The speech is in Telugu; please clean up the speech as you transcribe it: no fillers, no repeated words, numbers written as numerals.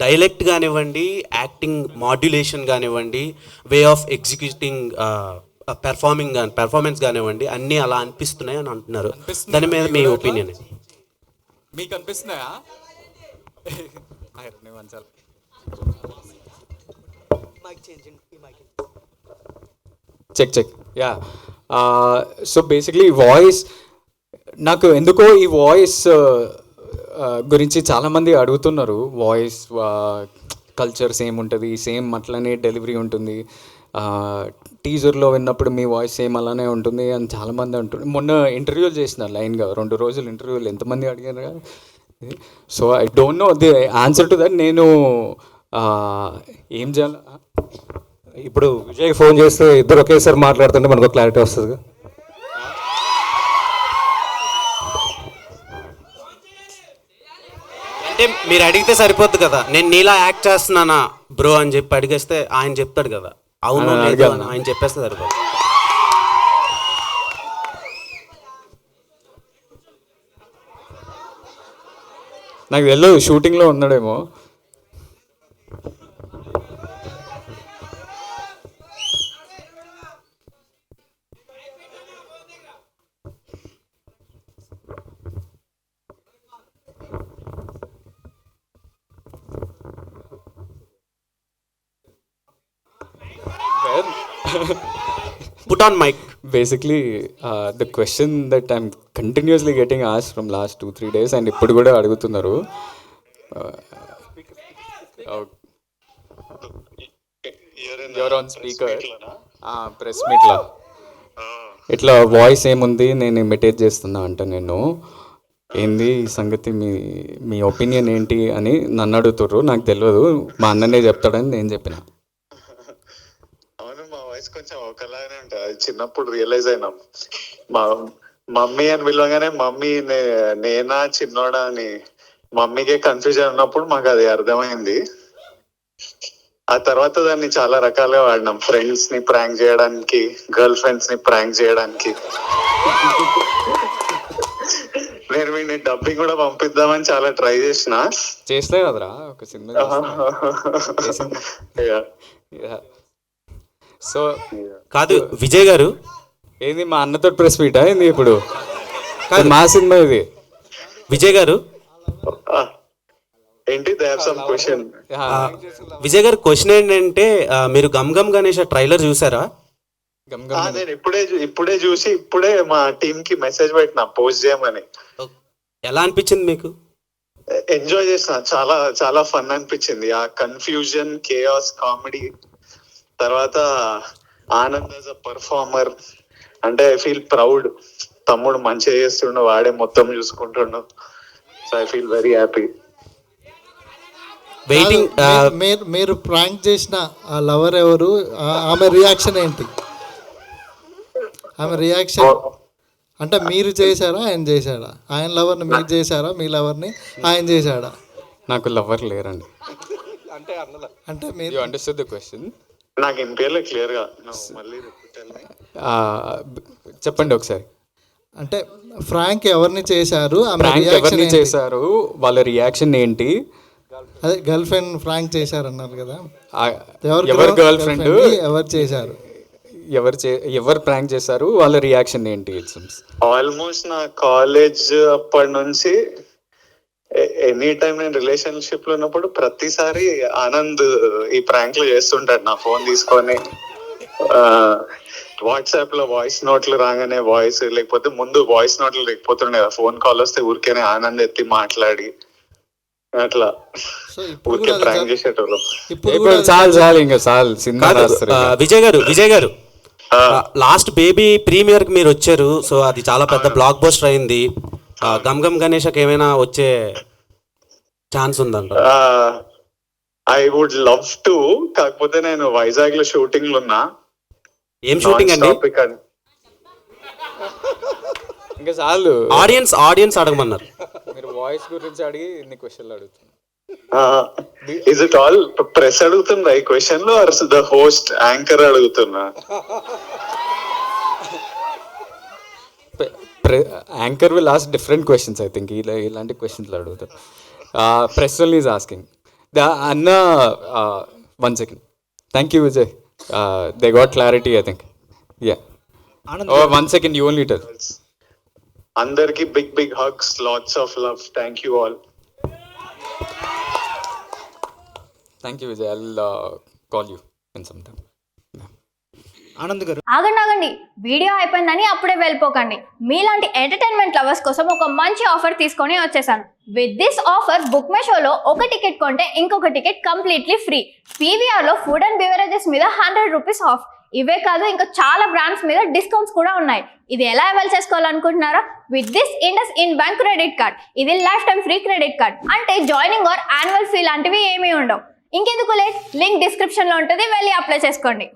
డైలెక్ట్ కానివ్వండి, యాక్టింగ్ మాడ్యులేషన్ కానివ్వండి, వే ఆఫ్ ఎగ్జిక్యూటింగ్ పెర్ఫార్మెన్స్ కానివ్వండి, అన్నీ అలా అనిపిస్తున్నాయి అని అంటున్నారు. దాని మీద మీ ఒపీనియన్? మీకు అనిపిస్తున్నాయా? Check yeah. So basically voice, నాకు ఎందుకో ఈ వాయిస్ గురించి చాలామంది అడుగుతున్నారు. వాయిస్ కల్చర్ సేమ్ ఉంటుంది, సేమ్ అట్లనే డెలివరీ ఉంటుంది, టీజర్లో విన్నప్పుడు మీ వాయిస్ సేమ్ అలానే ఉంటుంది అని చాలామంది అంటున్నారు. మొన్న ఇంటర్వ్యూలు చేసిన లైన్గా 2 రోజులు ఇంటర్వ్యూలు ఎంతమంది అడిగారు కదా. So I don't know the answer to that. నేను ఏం చేయాలి ఇప్పుడు విజయ్ ఫోన్ చేస్తే ఇద్దరు ఒకేసారి మాట్లాడుతుంటే మనకు క్లారిటీ వస్తుంది. అంటే మీరు అడిగితే సరిపోద్ది కదా, నేను నీలా యాక్ట్ చేస్తున్నానా బ్రో అని చెప్పి అడిగేస్తే ఆయన చెప్తాడు కదా, అవును లేదు అని ఆయన చెప్పేస్తే సరిపోదు. నాకు తెలియదు, షూటింగ్లో ఉన్నాడేమో. Put on mic. Basically, the question that I'm continuously getting asked from last 2-3 days and ఇప్పుడు కూడా అడుగుతున్నారు. You're on speaker. ప్రెస్ మీట్లో ఇట్లా వాయిస్ ఏముంది, నేను ఇమిటేట్ చేస్తున్నా అంట. నేను ఏంది ఈ సంగతి, మీ ఒపీనియన్ ఏంటి అని నన్ను అడుగుతుర్రు. నాకు తెలియదు, మా అన్ననే చెప్తాడని నేను చెప్పిన. కొంచెం ఒకలాగానే ఉంటుంది. అది చిన్నప్పుడు రియలైజ్ అయినాం. మా మమ్మీ అని పిలవగానే మమ్మీ నేనా చిన్నోడా అని మమ్మీకే కన్ఫ్యూజన్ ఉన్నప్పుడు మాకు అది అర్థమైంది. ఆ తర్వాత దాన్ని చాలా రకాలుగా వాడినాం. ఫ్రెండ్స్ ని ప్రాంక్ చేయడానికి, గర్ల్ ఫ్రెండ్స్ ని ప్రాంక్ చేయడానికి. నేను వీడిని డబ్బింగ్ కూడా పంపిద్దామని చాలా ట్రై చేస్తే కదరా ఒక సినిమా. సో కాదు విజయ్ గారు, ఏంది మా అన్నతో ప్రెస్ మీటా ఏంది ఇప్పుడు? మా సినిమా ఇది. విజయ్ గారు ఏంటి క్వశ్చన్? విజయ్ గారు క్వశ్చన్ ఏంటంటే, మీరు గమ్ గమ్ గణేష్ ట్రైలర్ చూసారా? నేను ఇప్పుడే చూసి ఇప్పుడే మా టీమ్ కి మెసేజ్ పెట్టినా పోస్ట్ చేయమని. ఎలా అనిపించింది మీకు? ఎంజాయ్ చేసిన, చాలా చాలా ఫన్ అనిపించింది. ఆ కన్ఫ్యూజన్, కేయాస్, కామెడీ, తర్వాత ఆనంద్ యాజ్ అ పర్ఫార్మర్. అంటే ఐ ఫీల్ ప్రౌడ్. తమ్ముడు మంచిగా చేస్తుండు, వాడే మొత్తం చూసుకుంటుండు. So I feel very happy. Waiting. మీరు ప్రాంక్ చేసిన ఆ లవర్ ఎవరు? ఆమె రియాక్షన్ ఏంటి? ఆమె రియాక్షన్ అంటే మీరు చేశారా, ఆయన చేశాడా? ఆయన లవర్ని మీరు చేశారా, మీ లవర్ని ఆయన చేశాడా? నాకు లవర్ లేరండి. అంటే మీరు అండర్స్టాండ్ ద క్వశ్చన్? నాకు ఇంపేర్లే క్లియర్ గా మళ్ళీ చెప్పండి ఒకసారి. అంటే ఫ్రాంక్ ఎవరిని చేశారు, ఎవరిని చేశారు, వాళ్ళ రియాక్షన్ ఏంటి? అదే గర్ల్ ఫ్రెండ్ ఫ్రాంక్ చేశారన్నారు కదా, ఎవరు గర్ల్ ఫ్రెండ్, ఎవరు చేశారు, ఎవరు ప్రాంక్ చేశారు, వాళ్ళ రియాక్షన్ ఏంటి? ఆల్మోస్ట్ నా కాలేజ్ అప్పటి నుంచి ఎనీ టైం నేను రిలేషన్షిప్ లో ఉన్నప్పుడు ప్రతిసారి ఆనంద్ ఈ ప్రాంక్లు చేస్తుంటాడు. నా ఫోన్ తీసుకొని వాట్సాప్ లో వాయిస్ నోట్లు రాగానే వాయిస్, లేకపోతే ముందు వాయిస్ నోట్లు లేకపోతుండే, ఫోన్ కాల్ వస్తే ఊరికేనే ఆనంద్ ఎత్తి మాట్లాడి అట్లా ఊరికే ప్రాంక్ చేసేటోళ్ళు. విజయ్ గారు లాస్ట్ బేబీ ప్రీమియర్ కి మీరు వచ్చారు. సో అది చాలా పెద్ద బ్లాక్ బస్టర్ అయింది. గమ్ గమ్ గణేష్కి ఏమైనా వచ్చే ఛాన్స్ ఉందంట? I would love to. కాకపోతే నేను వైజాగ్ లో షూటింగ్ లో ఉన్నా. ఏం షూటింగ్ అండి? ఇంకా చాలు, ఆడియన్స్ అడగమన్నారు. మీరు వాయిస్ గురించి అడిగి ఇన్ని క్వశ్చన్లు అడుగుతున్నారు. ఇస్ ఇట్ ఆల్ ప్రెస్ అడుగుతుందా ఈ క్వశ్చన్ లో, ఆర్ ద హోస్ట్ యాంకర్ అడుగుతున్నా? Anchor will ask different questions. I think ఇలాంటి క్వశ్చన్లు అడుగుతారు. Press is asking. అన్న 1 second. Thank you, Vijay. They got clarity, I think. Yeah. Oh, 1 second, you only tell. అందరికి big hugs, lots of love. Thank you all. Thank you, Vijay. I'll call you in some time. Anand గారు ఆగండి, వీడియో అయిపోయిందని అప్పుడే వెళ్ళిపోకండి. మీలాంటి ఎంటర్టైన్మెంట్ లవర్స్ కోసం ఒక మంచి ఆఫర్ తీసుకొని వచ్చేసాను. With this offer book my షోలో ఒక టికెట్ కొంటే ఇంకొక టికెట్ కంప్లీట్లీ ఫ్రీ. పీవీఆర్లో ఫుడ్ అండ్ బెవరేజెస్ మీద 100 రూపీస్ ఆఫ్. ఇవే కాదు, ఇంకా చాలా బ్రాండ్స్ మీద డిస్కౌంట్స్ కూడా ఉన్నాయి. ఇది ఎలా అవైల్ చేసుకోవాలనుకుంటున్నారా? With this IndusInd bank credit card. ఇది lifetime free credit card. అంటే జాయినింగ్ ఆర్ యాన్యువల్ ఫీ లాంటివి ఏమీ ఉండవు. ఇంకెందుకు లేట్, లింక్ డిస్క్రిప్షన్లో ఉంటుంది, వెళ్ళి అప్లై చేసుకోండి.